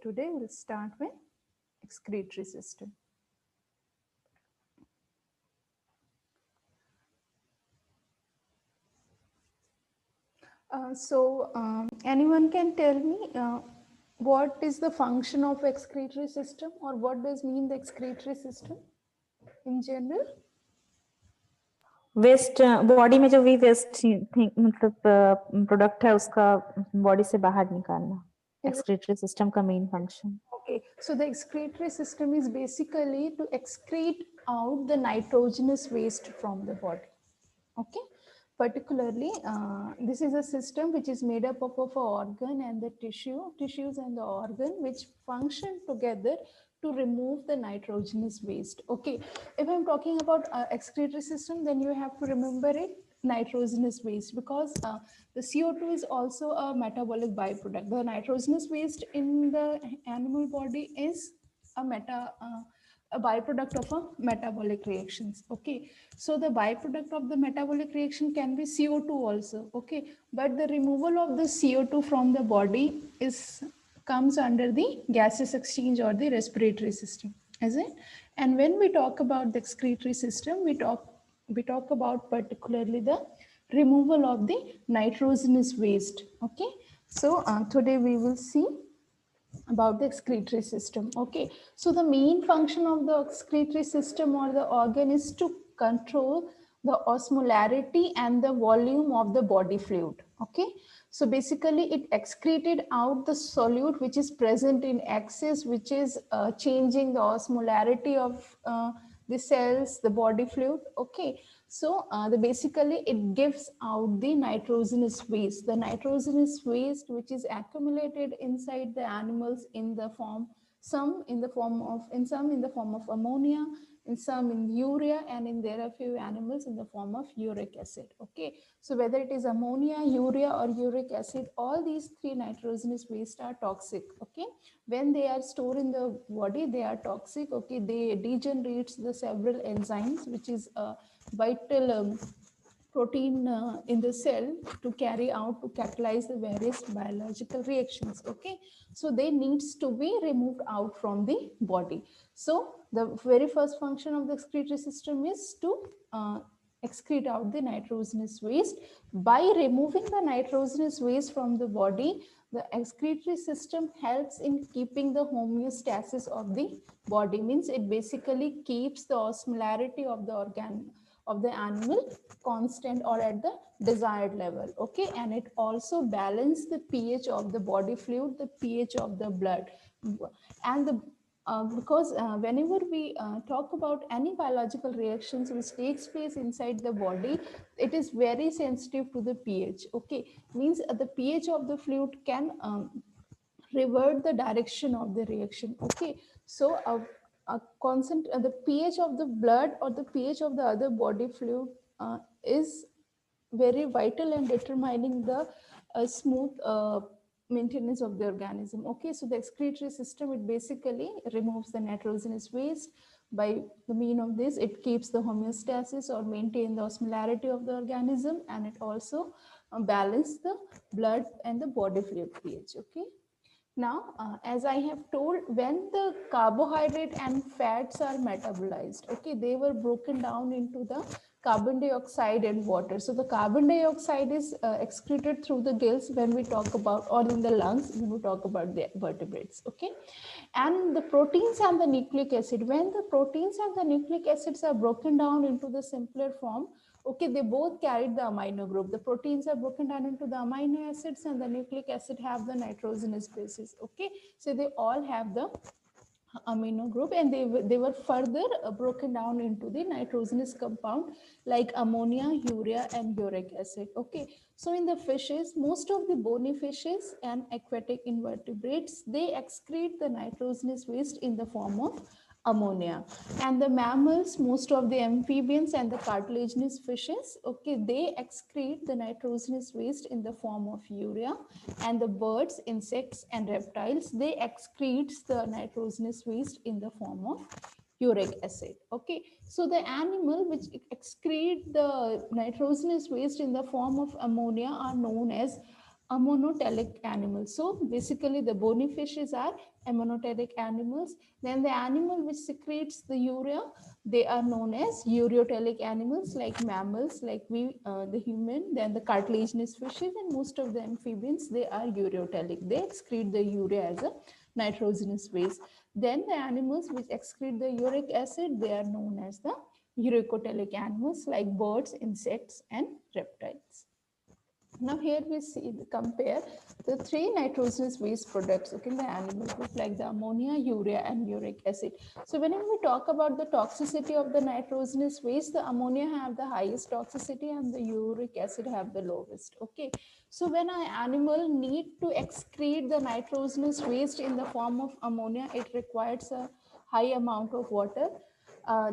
Today we'll start with excretory system. Anyone can tell me what is the function of excretory system, or what does mean the excretory system in general? Waste body में जो भी waste मतलब product है उसका body से बाहर निकालना excretory system का main function. Okay, so the excretory system is basically to excrete out the nitrogenous waste from the body. Okay, particularly this is a system which is made up of an organ and the tissues and the organ which function together to remove the nitrogenous waste. Okay, if I'm talking about excretory system, then you have to remember it nitrogenous waste, because the CO2 is also a metabolic byproduct. The nitrogenous waste in the animal body is a byproduct of a metabolic reactions. Okay, so the byproduct of the metabolic reaction can be CO2 also. Okay, but the removal of the CO2 from the body comes under the gaseous exchange or the respiratory system, is it? And when we talk about the excretory system, we talk about particularly the removal of the nitrogenous waste. Okay, so today we will see about the excretory system. Okay, so the main function of the excretory system or the organ is to control the osmolarity and the volume of the body fluid. Okay, so basically it excreted out the solute which is present in excess, which is changing the osmolarity of the cells, the body fluid. Okay, so basically it gives out the nitrogenous waste. The nitrogenous waste which is accumulated inside the animals in the form, some in the form of ammonia, in some in urea, and in there are few animals in the form of uric acid. Okay, so whether it is ammonia, urea, or uric acid, all these three nitrogenous waste are toxic. Okay, when they are stored in the body, they are toxic. Okay, they degenerate the several enzymes which is a vital protein in the cell to carry out, to catalyze the various biological reactions. Okay, so they needs to be removed out from the body. So the very first function of the excretory system is to excrete out the nitrogenous waste. By removing the nitrogenous waste from the body, the excretory system helps in keeping the homeostasis of the body. Means it basically keeps the osmolarity of the organ of the animal constant or at the desired level. Okay, and it also balances the pH of the body fluid, the pH of the blood, and the because whenever we talk about any biological reactions which takes place inside the body, it is very sensitive to the pH. Okay, means the pH of the fluid can revert the direction of the reaction. Okay, so the pH of the blood or the pH of the other body fluid is very vital in determining the smooth maintenance of the organism. Okay, so the excretory system, it basically removes the nitrogenous waste. By the mean of this, it keeps the homeostasis or maintain the osmolarity of the organism, and it also balance the blood and the body fluid pH. Okay, now, as I have told, when the carbohydrate and fats are metabolized, okay, they were broken down into the carbon dioxide and water. So the carbon dioxide is excreted through the gills when we talk about, or in the lungs when we talk about the vertebrates. Okay, and the proteins and the nucleic acid, when the proteins and the nucleic acids are broken down into the simpler form, okay, they both carried the amino group. The proteins are broken down into the amino acids, and the nucleic acid have the nitrogenous bases. Okay, so they all have the amino group, and they were further broken down into the nitrogenous compound like ammonia, urea, and uric acid. Okay, so in the fishes, most of the bony fishes and aquatic invertebrates, they excrete the nitrogenous waste in the form of ammonia, and the mammals, most of the amphibians and the cartilaginous fishes, okay, they excrete the nitrogenous waste in the form of urea, and the birds, insects, and reptiles, they excrete the nitrogenous waste in the form of uric acid. Okay, so the animal which excrete the nitrogenous waste in the form of ammonia are known as a monotelic animal. So basically the bony fishes are monotelic animals. Then the animal which secretes the urea, they are known as ureotelic animals, like mammals, like the human. Then the cartilaginous fishes and most of the amphibians, they are ureotelic. They excrete the urea as a nitrogenous waste. Then the animals which excrete the uric acid, they are known as the uricotelic animals, like birds, insects, and reptiles. Now here we see compare the three nitrogenous waste products, okay, in the animal group, like the ammonia, urea, and uric acid. So whenever we talk about the toxicity of the nitrogenous waste, the ammonia have the highest toxicity and the uric acid have the lowest. Okay, so when an animal need to excrete the nitrogenous waste in the form of ammonia, it requires a high amount of water,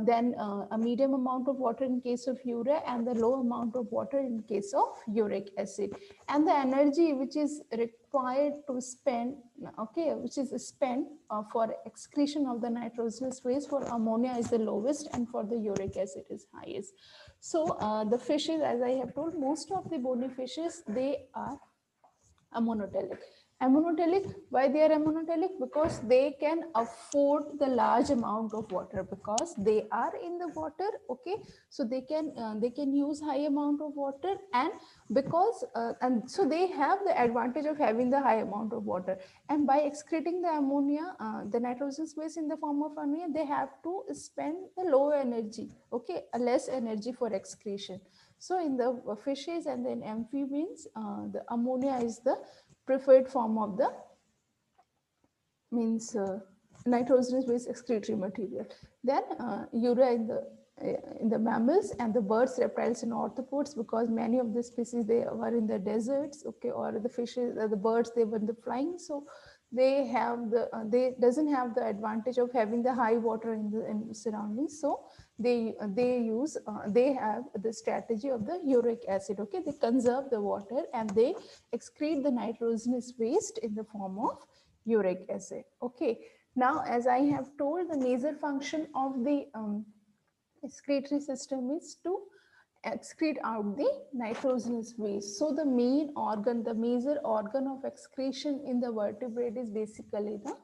then a medium amount of water in case of urea, and the low amount of water in case of uric acid. And the energy which is required to spend, okay, which is spent for excretion of the nitrogenous waste for ammonia is the lowest, and for the uric acid is highest. So the fishes, as I have told, most of the bony fishes, they are monotelic. Monotelic, why they are monotelic? Because they can afford the large amount of water, because they are in the water. Okay, so they can use high amount of water, and because and so they have the advantage of having the high amount of water, and by excreting the ammonia, the nitrogenous waste in the form of ammonia, they have to spend the low energy, okay, a less energy for excretion. So in the fishes and then amphibians, the ammonia is the preferred form of the means nitrogenous based excretory material. Then urea in the mammals and the birds, reptiles, and arthropods, because many of the species they were in the deserts, okay, or the fishes, the birds, they were in the flying, so they have the they doesn't have the advantage of having the high water in the surroundings. So they have the strategy of the uric acid. Okay, they conserve the water and they excrete the nitrogenous waste in the form of uric acid. Okay, now as I have told, the major function of the excretory system is to excrete out the nitrogenous waste. So the main organ, the major organ of excretion in the vertebrate is basically the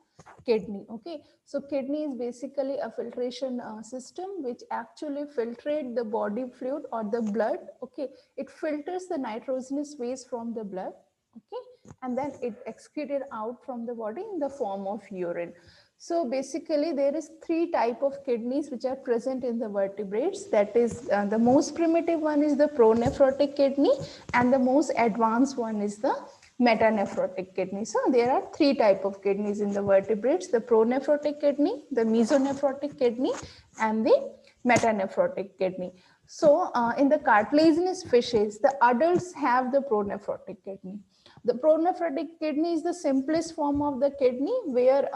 kidney. Okay, so kidney is basically a filtration system which actually filtrate the body fluid or the blood. Okay, it filters the nitrogenous waste from the blood, okay, and then it excreted out from the body in the form of urine. So basically there is three type of kidneys which are present in the vertebrates. That is the most primitive one is the pronephrotic kidney, and the most advanced one is the metanephrotic kidney. So there are three type of kidneys in the vertebrates: the pronephrotic kidney, the mesonephrotic kidney, and the metanephrotic kidney. So in the cartilaginous fishes, the adults have the pronephrotic kidney. The pronephrotic kidney is the simplest form of the kidney, where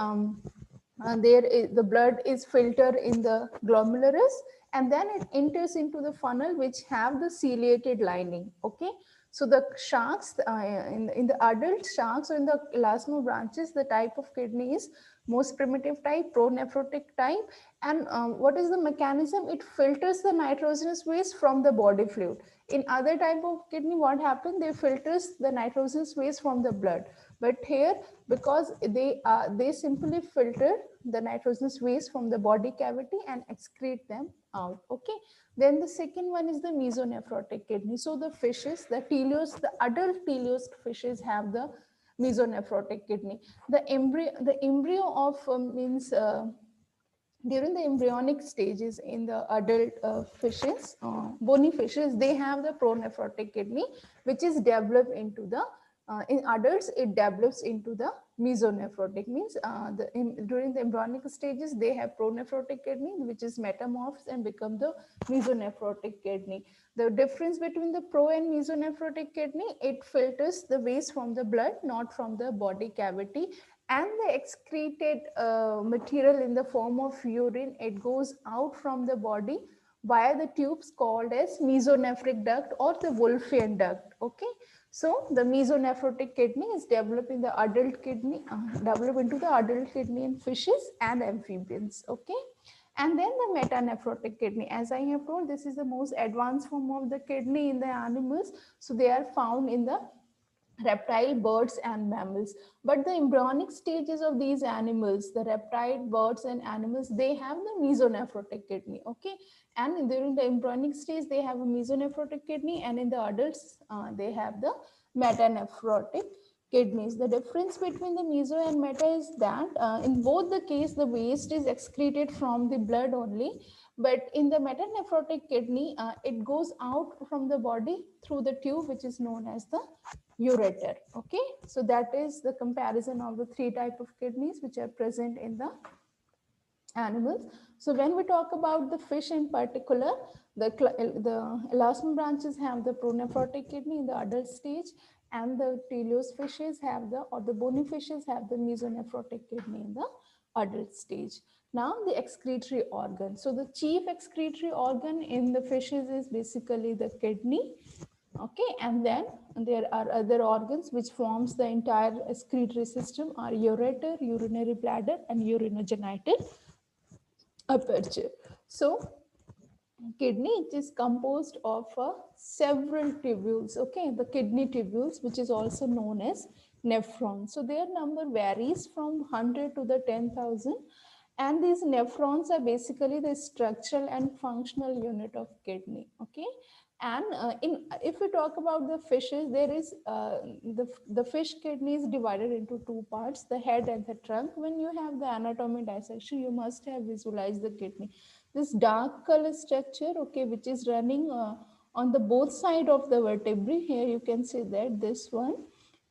the blood is filtered in the glomerulus, and then it enters into the funnel which have the ciliated lining. Okay, so the sharks in the adult sharks or in the elasmobranchs, the type of kidney is most primitive type, pronephrotic type. And what is the mechanism? It filters the nitrogenous waste from the body fluid. In other type of kidney, what happens? They filters the nitrogenous waste from the blood. But here, because they simply filter the nitrogenous waste from the body cavity and excrete them out. Okay, then the second one is the mesonephrotic kidney. So the fishes, the teleost, the adult teleost fishes have the mesonephrotic kidney. The embryo of means during the embryonic stages in the adult fishes, bony fishes, they have the pronephrotic kidney, which is developed into the in adults, it develops into the mesonephrotic. Means during the embryonic stages, they have pronephrotic kidney, which is metamorphs and become the mesonephrotic kidney. The difference between the pro and mesonephrotic kidney, it filters the waste from the blood, not from the body cavity, and the excreted material in the form of urine, it goes out from the body via the tubes called as mesonephric duct or the Wolffian duct. Okay, so the mesonephrotic kidney is developed in the adult kidney, developed into the adult kidney in fishes and amphibians. Okay, and then the metanephrotic kidney, as I have told, this is the most advanced form of the kidney in the animals. So they are found in the reptile, birds, and mammals. But the embryonic stages of these animals, the reptile, birds, and animals, they have the mesonephrotic kidney. Okay, and during the embryonic stage, they have a mesonephrotic kidney, and in the adults, they have the metanephrotic kidneys. The difference between the meso and meta is that in both the case, the waste is excreted from the blood only, but in the metanephrotic kidney, it goes out from the body through the tube, which is known as the ureter. Okay, so that is the comparison of the three type of kidneys which are present in the animals. So when we talk about the fish in particular, the elasmobranchs branches have the pronephrotic kidney in the adult stage, and the teleost fishes have the, or the bony fishes have the mesonephrotic kidney in the adult stage. Now the excretory organ. So the chief excretory organ in the fishes is basically the kidney. Okay, and then there are other organs which forms the entire excretory system are ureter, urinary bladder, and urinogenital aperture. So kidney, it is composed of several tubules. Okay, the kidney tubules, which is also known as nephrons. So their number varies from 100 to the 10,000, and these nephrons are basically the structural and functional unit of kidney. Okay, and if we talk about the fishes, there is the fish kidney is divided into two parts, the head and the trunk. When you have the anatomy dissection, you must have visualized the kidney, this dark color structure, okay, which is running on the both side of the vertebrae. Here you can see that this one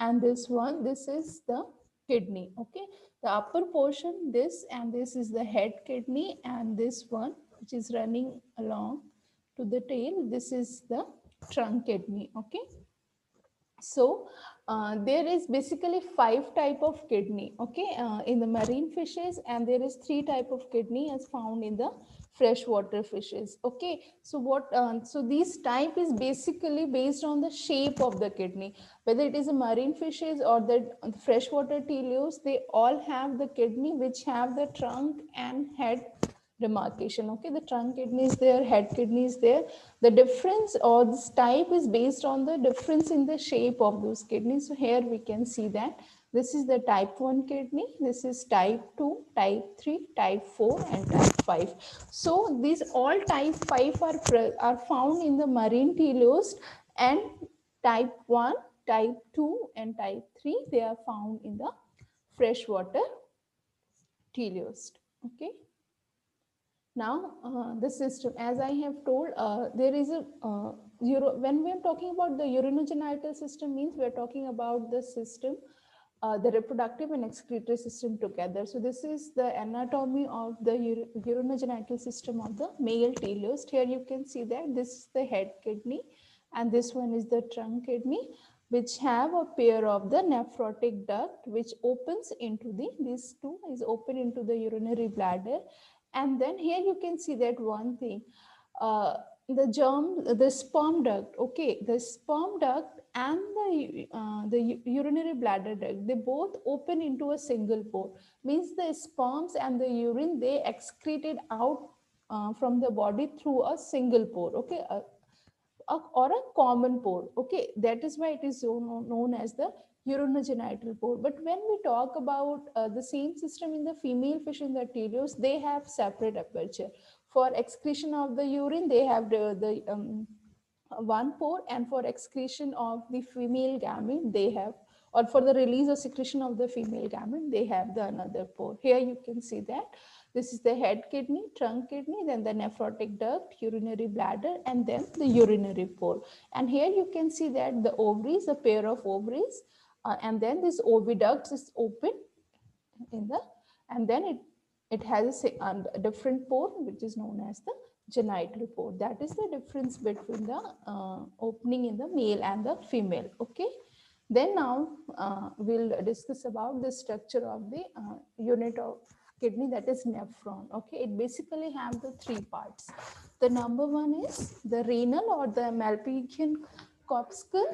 and this one, this is the kidney. Okay, the upper portion, this and this is the head kidney, and this one which is running along to the tail, this is the trunk kidney. Okay, so there is basically 5 type of kidney, okay, in the marine fishes, and there is 3 type of kidney as found in the freshwater fishes. Okay, so so this type is basically based on the shape of the kidney, whether it is a marine fishes or the freshwater teleost, they all have the kidney which have the trunk and head demarcation. Okay, the trunk kidney is there, head kidney is there. The difference or this type is based on the difference in the shape of those kidneys. So here we can see that this is the type 1 kidney, this is type 2, type 3, type 4, and type 5. So these all type 5 are found in the marine teleost, and type 1, type 2, and type 3, they are found in the freshwater teleost. Okay. Now, the system, as I have told, there is a, when we are talking about the urinogenital system, means we are talking about the system, the reproductive and excretory system together. So this is the anatomy of the urinogenital system of the male teleost. Here you can see that this is the head kidney, and this one is the trunk kidney, which have a pair of the nephrotic duct, which opens into the, these two is open into the urinary bladder. And then here you can see that one thing, the sperm duct, okay, the sperm duct and the urinary bladder duct, they both open into a single pore. Means the sperms and the urine, they excreted out from the body through a single pore, okay, or a common pore. Okay, that is why it is so known as the urinogenital pore. But when we talk about the same system in the female fish in the teleost, they have separate aperture. For excretion of the urine, they have the one pore, and for excretion of the female gamete, they have, or for the release or secretion of the female gamete, they have the another pore. Here you can see that this is the head kidney, trunk kidney, then the nephrotic duct, urinary bladder, and then the urinary pore. And here you can see that the ovaries, a pair of ovaries, and then this oviduct is open in the, and then it has a different pore which is known as the genital pore. That is the difference between the opening in the male and the female. Okay, then now we'll discuss about the structure of the unit of kidney, that is nephron. Okay, it basically have the 3 parts. The number 1 is the renal or the Malpighian corpuscle,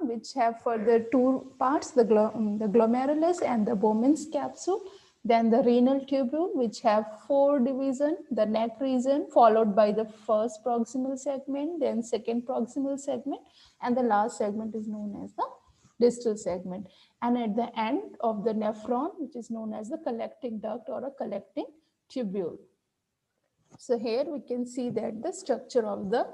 which have further 2 parts, the glomerulus and the Bowman's capsule. Then the renal tubule, which have 4 division, the neck region, followed by the first proximal segment, then second proximal segment, and the last segment is known as the distal segment, and at the end of the nephron, which is known as the collecting duct or a collecting tubule. So here we can see that the structure of the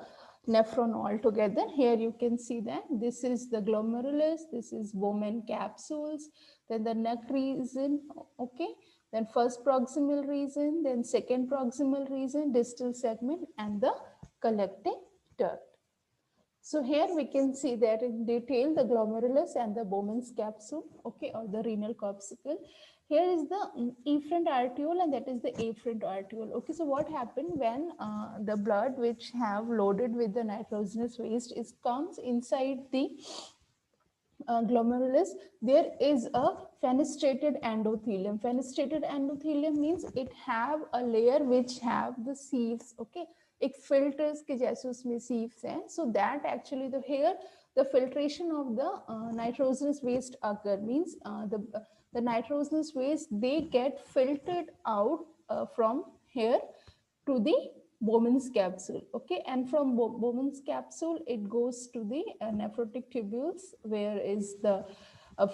nephron altogether. Here you can see that this is the glomerulus, this is Bowman capsules, then the neck region, okay, then first proximal region, then second proximal region, distal segment, and the collecting duct. So here we can see that in detail the glomerulus and the Bowman's capsule, okay, or the renal corpuscle. Here is the efferent arteriole and that is the afferent arteriole. Okay, so what happened when the blood which have loaded with the nitrogenous waste is comes inside the glomerulus, there is a fenestrated endothelium. Fenestrated endothelium means it have a layer which have the sieves, okay, एक filters के जैसे उसमें sieves हैं, so that actually the here the filtration of the nitrogenous waste occur, means the nitrogenous waste they get filtered out from here to the Bowman's capsule, okay, and from Bowman's capsule it goes to the nephrotic tubules, where is the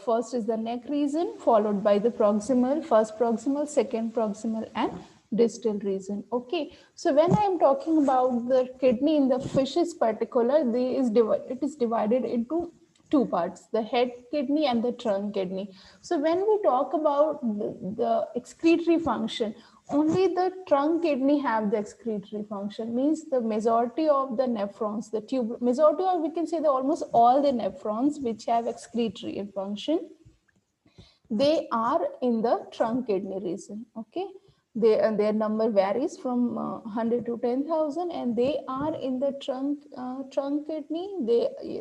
first is the neck region, followed by the proximal, first proximal, second proximal, and distal region. Okay, so when I am talking about the kidney in the fishes particular, it is divided into two parts, the head kidney and the trunk kidney. So when we talk about the excretory function, only the trunk kidney have the excretory function, means the majority of the nephrons, the tube, majority, or we can say the almost all the nephrons which have excretory function, they are in the trunk kidney region, okay. Their number varies from 100 to 10,000, and they are in the trunk kidney.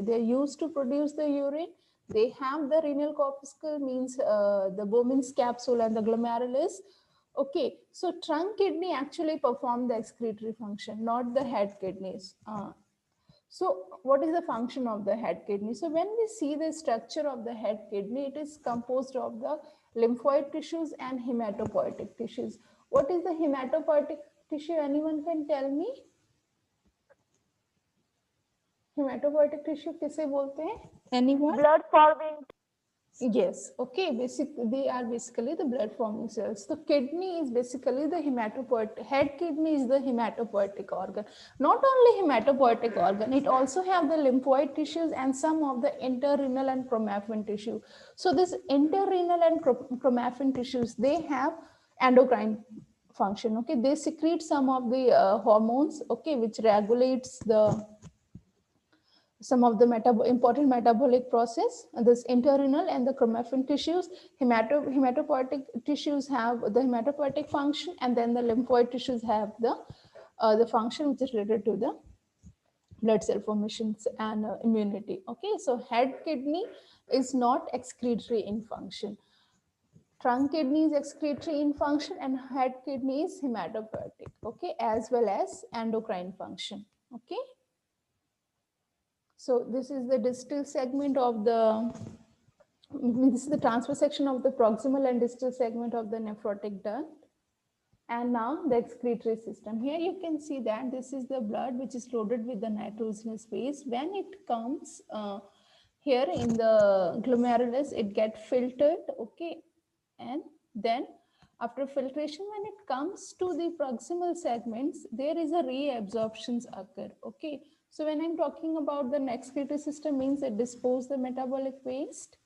They're used to produce the urine. They have the renal corpuscle, means the Bowman's capsule and the glomerulus. Okay, so trunk kidney actually perform the excretory function, not the head kidneys. So what is the function of the head kidney? So when we see the structure of the head kidney, it is composed of the lymphoid tissues and hematopoietic tissues. What is the hematopoietic tissue? Anyone can tell me? Hematopoietic tissue किसे बोलते हैं? Anyone? Blood forming. Yes, okay, they are basically the blood forming cells. The kidney is basically the hematopoietic, head kidney is the hematopoietic organ. Not only hematopoietic organ, it also have the lymphoid tissues and some of the interrenal and chromaffin tissue. So this interrenal and chromaffin tissues, they have endocrine function, okay. They secrete some of the hormones, okay, which regulates the some of the important metabolic process. This interrenal and the chromaffin tissues, hematopoietic tissues have the hematopoietic function, and then the lymphoid tissues have the function which is related to the blood cell formations and immunity. Okay, so head kidney is not excretory in function. Trunk kidney is excretory in function, and head kidney is hematopoietic, okay, as well as endocrine function. Okay. So this is the distal segment of the, this is the transverse section of the proximal and distal segment of the nephrotic duct. And now the excretory system. Here you can see that this is the blood which is loaded with the nitrogenous waste. When it comes here in the glomerulus, it gets filtered, okay, and then after filtration, when it comes to the proximal segments, there is a reabsorptions occur, okay. So when I'm talking about the excretory system, means it disposes the metabolic waste,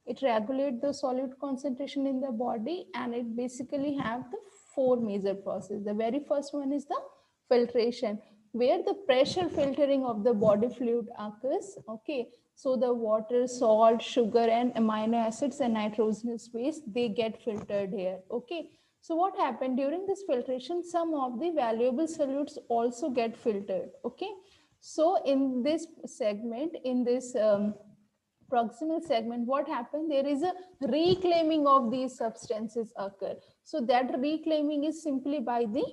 it regulates the solute concentration in the body, and it basically have the four major processes. The very first one is the filtration, where the pressure filtering of the body fluid occurs, okay. So the water, salt, sugar, and amino acids and nitrogenous waste, they get filtered here, okay. So what happened during this filtration, some of the valuable solutes also get filtered, okay. So in this segment, in this proximal segment, what happened? There is a reclaiming of these substances occur. So that reclaiming is simply by the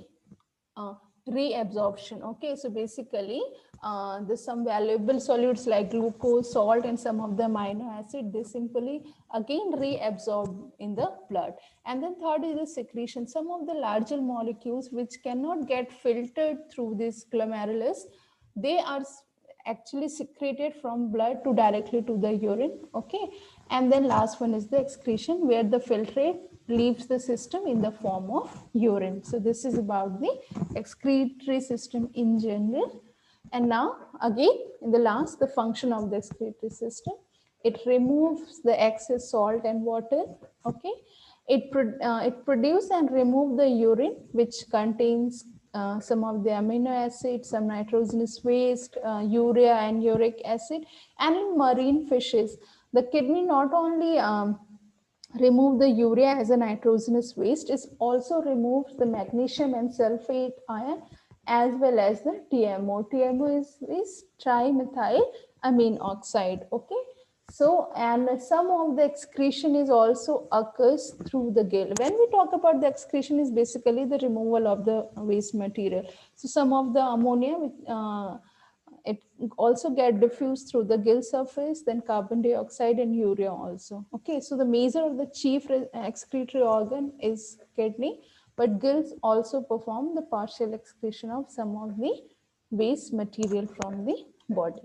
reabsorption. Okay, so basically there's some valuable solutes like glucose, salt, and some of the amino acid, they simply again reabsorb in the blood. And then third is the secretion. Some of the larger molecules which cannot get filtered through this glomerulus, they are actually secreted from blood to directly to the urine. Okay, and then last one is the excretion, where the filtrate leaves the system in the form of urine. So this is about the excretory system in general. And now again, in the last, the function of the excretory system. It removes the excess salt and water. Okay, it produces and remove the urine, which contains some of the amino acids, some nitrogenous waste, urea and uric acid. And in marine fishes, the kidney not only remove the urea as a nitrogenous waste, it also removes the magnesium and sulfate ion, as well as the TMO. TMO is trimethyl amine oxide. Okay, so and some of the excretion is also occurs through the gill. When we talk about the excretion, is basically the removal of the waste material. So some of the ammonia it also get diffused through the gill surface, then carbon dioxide and urea also. Okay, so the major of the chief excretory organ is kidney, but gills also perform the partial excretion of some of the waste material from the body.